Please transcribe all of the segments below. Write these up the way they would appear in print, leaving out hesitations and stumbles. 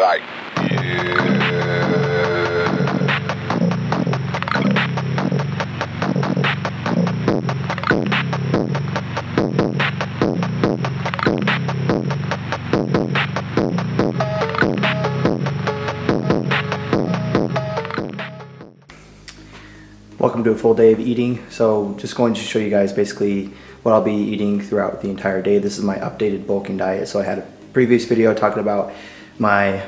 like, yeah. Welcome to a full day of eating. So just going to show you guys basically what I'll be eating throughout the entire day. This is my updated bulking diet. So I had a previous video talking about my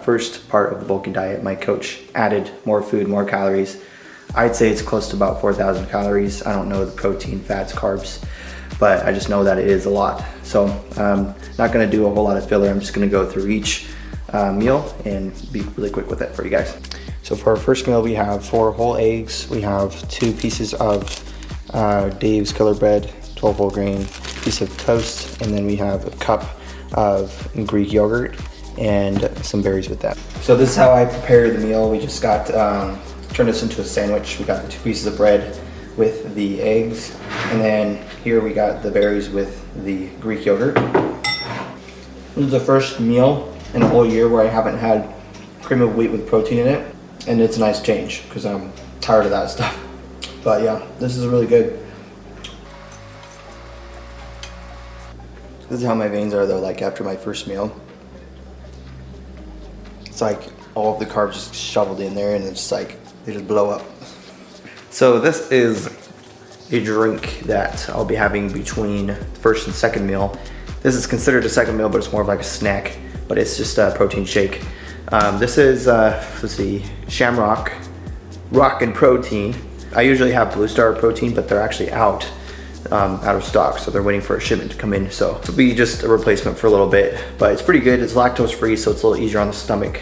first part of the bulking diet. My coach added more food, more calories. I'd say it's close to about 4,000 calories. I don't know the protein, fats, carbs, but I just know that it is a lot. So I'm not gonna do a whole lot of filler. I'm just gonna go through each meal and be really quick with it for you guys. So for our first meal, we have 4 whole eggs. We have 2 pieces of Dave's Killer Bread, 12 whole grain, piece of toast, and then we have a cup of Greek yogurt and some berries with that. So this is how I prepare the meal. We just got, turned this into a sandwich. We got the 2 pieces of bread with the eggs, and then here we got the berries with the Greek yogurt. This is the first meal in a whole year where I haven't had cream of wheat with protein in it. And it's a nice change because I'm tired of that stuff. But yeah, this is really good. This is how my veins are though, like after my first meal. It's like all of the carbs just shoveled in there and it's like, they just blow up. So this is a drink that I'll be having between first and second meal. This is considered a second meal, but it's more of like a snack, but it's just a protein shake. This is, let's see, Shamrock Rock and Protein. I usually have Blue Star Protein, but they're actually out of stock, so they're waiting for a shipment to come in. So it'll be just a replacement for a little bit, but it's pretty good. It's lactose free, so it's a little easier on the stomach.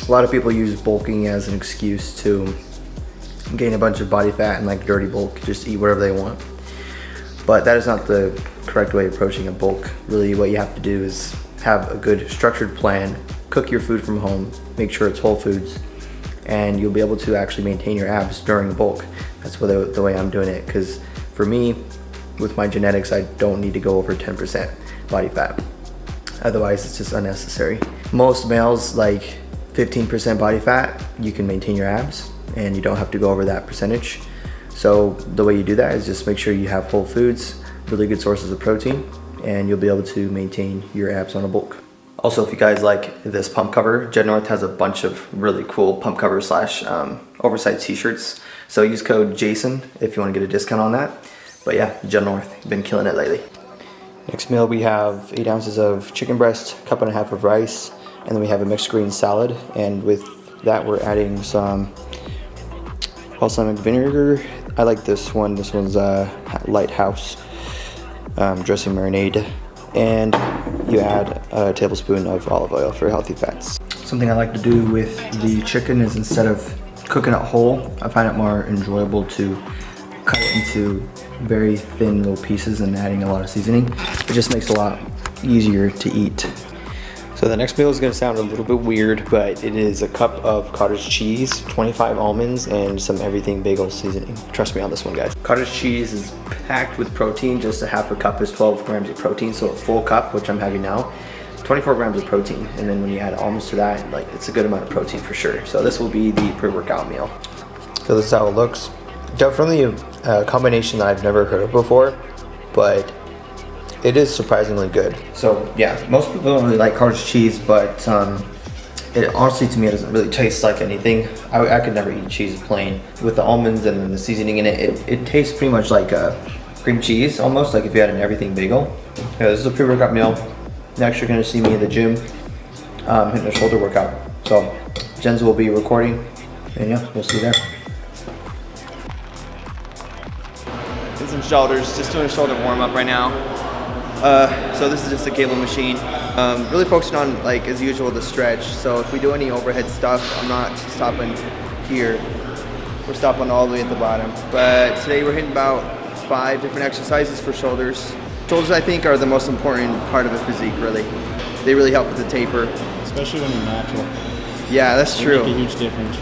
A lot of people use bulking as an excuse to gain a bunch of body fat and like dirty bulk, just eat whatever they want. But that is not the correct way of approaching a bulk. Really, what you have to do is have a good structured plan. Cook your food from home, make sure it's whole foods, and you'll be able to actually maintain your abs during the bulk. That's the way I'm doing it, because for me, with my genetics, I don't need to go over 10% body fat. Otherwise, it's just unnecessary. Most males like 15% body fat, you can maintain your abs, and you don't have to go over that percentage. So the way you do that is just make sure you have whole foods, really good sources of protein, and you'll be able to maintain your abs on a bulk. Also, if you guys like this pump cover, Jed North has a bunch of really cool pump cover slash oversized t-shirts. So use code JASON if you want to get a discount on that. But yeah, Jed North, been killing it lately. Next meal, we have 8 ounces of chicken breast, 1.5 cups of rice, and then we have a mixed green salad. And with that, we're adding some balsamic vinegar. I like this one. This one's Lighthouse dressing marinade. And you add a tablespoon of olive oil for healthy fats. Something I like to do with the chicken is instead of cooking it whole, I find it more enjoyable to cut it into very thin little pieces and adding a lot of seasoning. It just makes it a lot easier to eat. So the next meal is gonna sound a little bit weird, but it is a cup of cottage cheese, 25 almonds, and some everything bagel seasoning. Trust me on this one, guys. Cottage cheese is packed with protein. Just a 1/2 cup is 12 grams of protein, so a full cup, which I'm having now, 24 grams of protein. And then when you add almonds to that, like, it's a good amount of protein for sure. So this will be the pre-workout meal. So this is how it looks. Definitely a combination that I've never heard of before, but it is surprisingly good. So yeah, most people don't really like cottage cheese, but it honestly, to me, it doesn't really taste like anything. I could never eat cheese plain. With the almonds and then the seasoning in it, it tastes pretty much like cream cheese, almost like if you had an everything bagel. Yeah, this is a pre-workout meal. Next, you're gonna see me in the gym hitting a shoulder workout. So Jens will be recording, and yeah, we'll see you there. And some shoulders, just doing a shoulder warm up right now. So this is just a cable machine. Really focusing on, like as usual, the stretch. So if we do any overhead stuff, I'm not stopping here. We're stopping all the way at the bottom. But today we're hitting about 5 different exercises for shoulders. Shoulders, I think, are the most important part of a physique, really. They really help with the taper. Especially when you're natural. Yeah, that's true. They make a huge difference.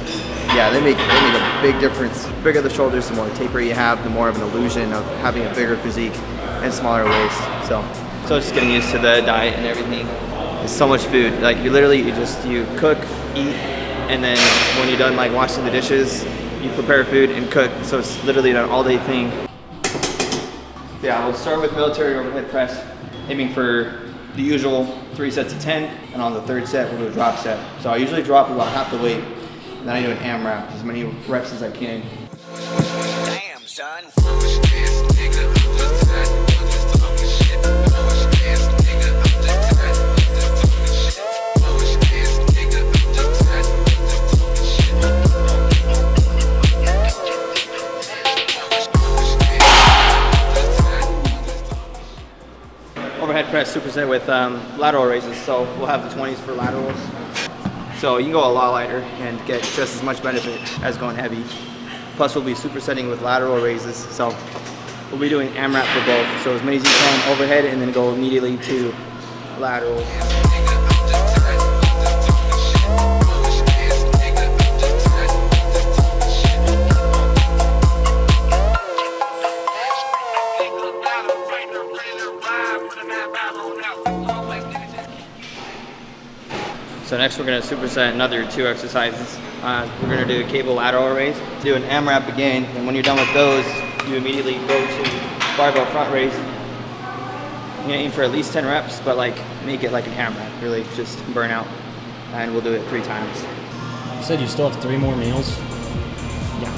Yeah, they make a big difference. The bigger the shoulders, the more taper you have, the more of an illusion of having a bigger physique and smaller waist. So just getting used to the diet and everything. It's so much food. Like you cook, eat, and then when you're done like washing the dishes, you prepare food and cook. So it's literally an all-day thing. Yeah, we'll start with military overhead press, aiming for the usual 3 sets of 10, and on the third set we'll do a drop set. So I usually drop about half the weight, and then I do an AMRAP, as many reps as I can. Damn, son. Overhead press superset with lateral raises, so we'll have the 20s for laterals. So you can go a lot lighter and get just as much benefit as going heavy. Plus we'll be supersetting with lateral raises, so we'll be doing AMRAP for both. So as many as you can overhead and then go immediately to laterals. So next we're going to superset another 2 exercises. We're going to do a cable lateral raise, do an AMRAP again, and when you're done with those, you immediately go to barbell front raise. You're going to aim for at least 10 reps, but like make it like an AMRAP, really just burn out. And we'll do it 3 times. You said you still have 3 more meals? Yeah.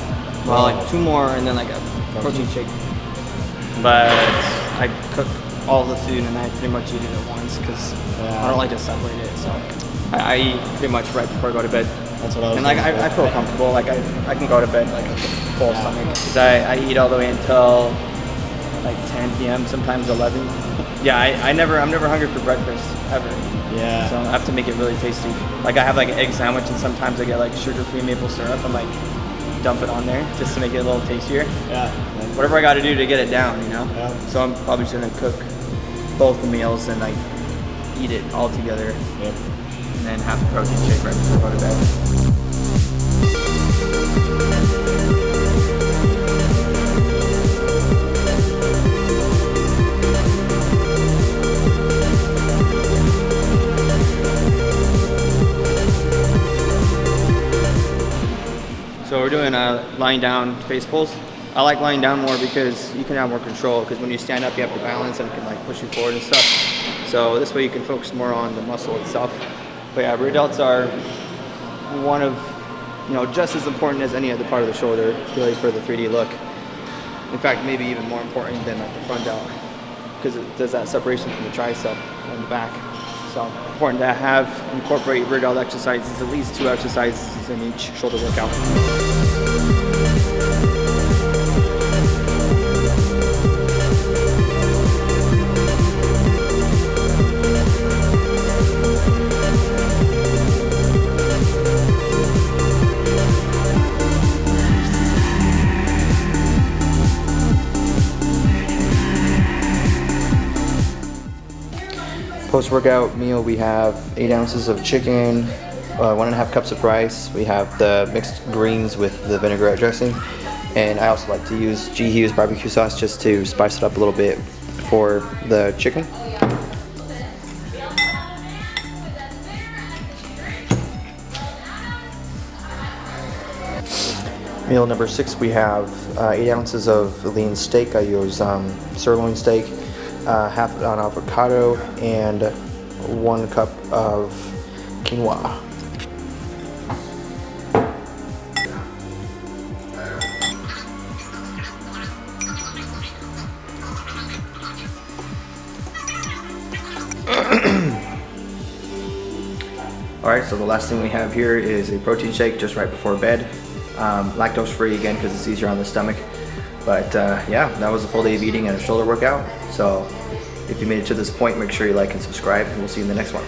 Well, like 2 more and then like a protein shake. But I cook all the food and I pretty much eat it at once because I don't like to separate it, so. I eat pretty much right before I go to bed. That's what I was. And like I feel comfortable. Like I can go to bed like with a full stomach. Cause I eat all the way until like 10 p.m. sometimes 11. Yeah, I'm never hungry for breakfast ever. Yeah. So I have to make it really tasty. Like I have like an egg sandwich and sometimes I get like sugar-free maple syrup and like dump it on there just to make it a little tastier. Yeah. Whatever I got to do to get it down, you know. Yeah. So I'm probably just gonna cook both the meals and like eat it all together. Yep. And then have the protein shake right before I go to bed. So we're doing lying down face pulls. I like lying down more because you can have more control, because when you stand up you have to balance and it can like push you forward and stuff. So this way you can focus more on the muscle itself. But yeah, rear delts are one of, just as important as any other part of the shoulder, really, for the 3D look. In fact, maybe even more important than like the front delt, because it does that separation from the tricep and the back. So important to incorporate rear delt exercises, at least 2 exercises in each shoulder workout. Post-workout meal, we have 8 ounces of chicken, 1.5 cups of rice. We have the mixed greens with the vinaigrette dressing, and I also like to use G. Hughes barbecue sauce just to spice it up a little bit for the chicken. Meal number 6, we have 8 ounces of lean steak. I use sirloin steak, half an avocado, and 1 cup of quinoa. Alright, so the last thing we have here is a protein shake just right before bed. Lactose free again because it's easier on the stomach. But yeah, that was a full day of eating and a shoulder workout. So if you made it to this point, make sure you like and subscribe, and we'll see you in the next one.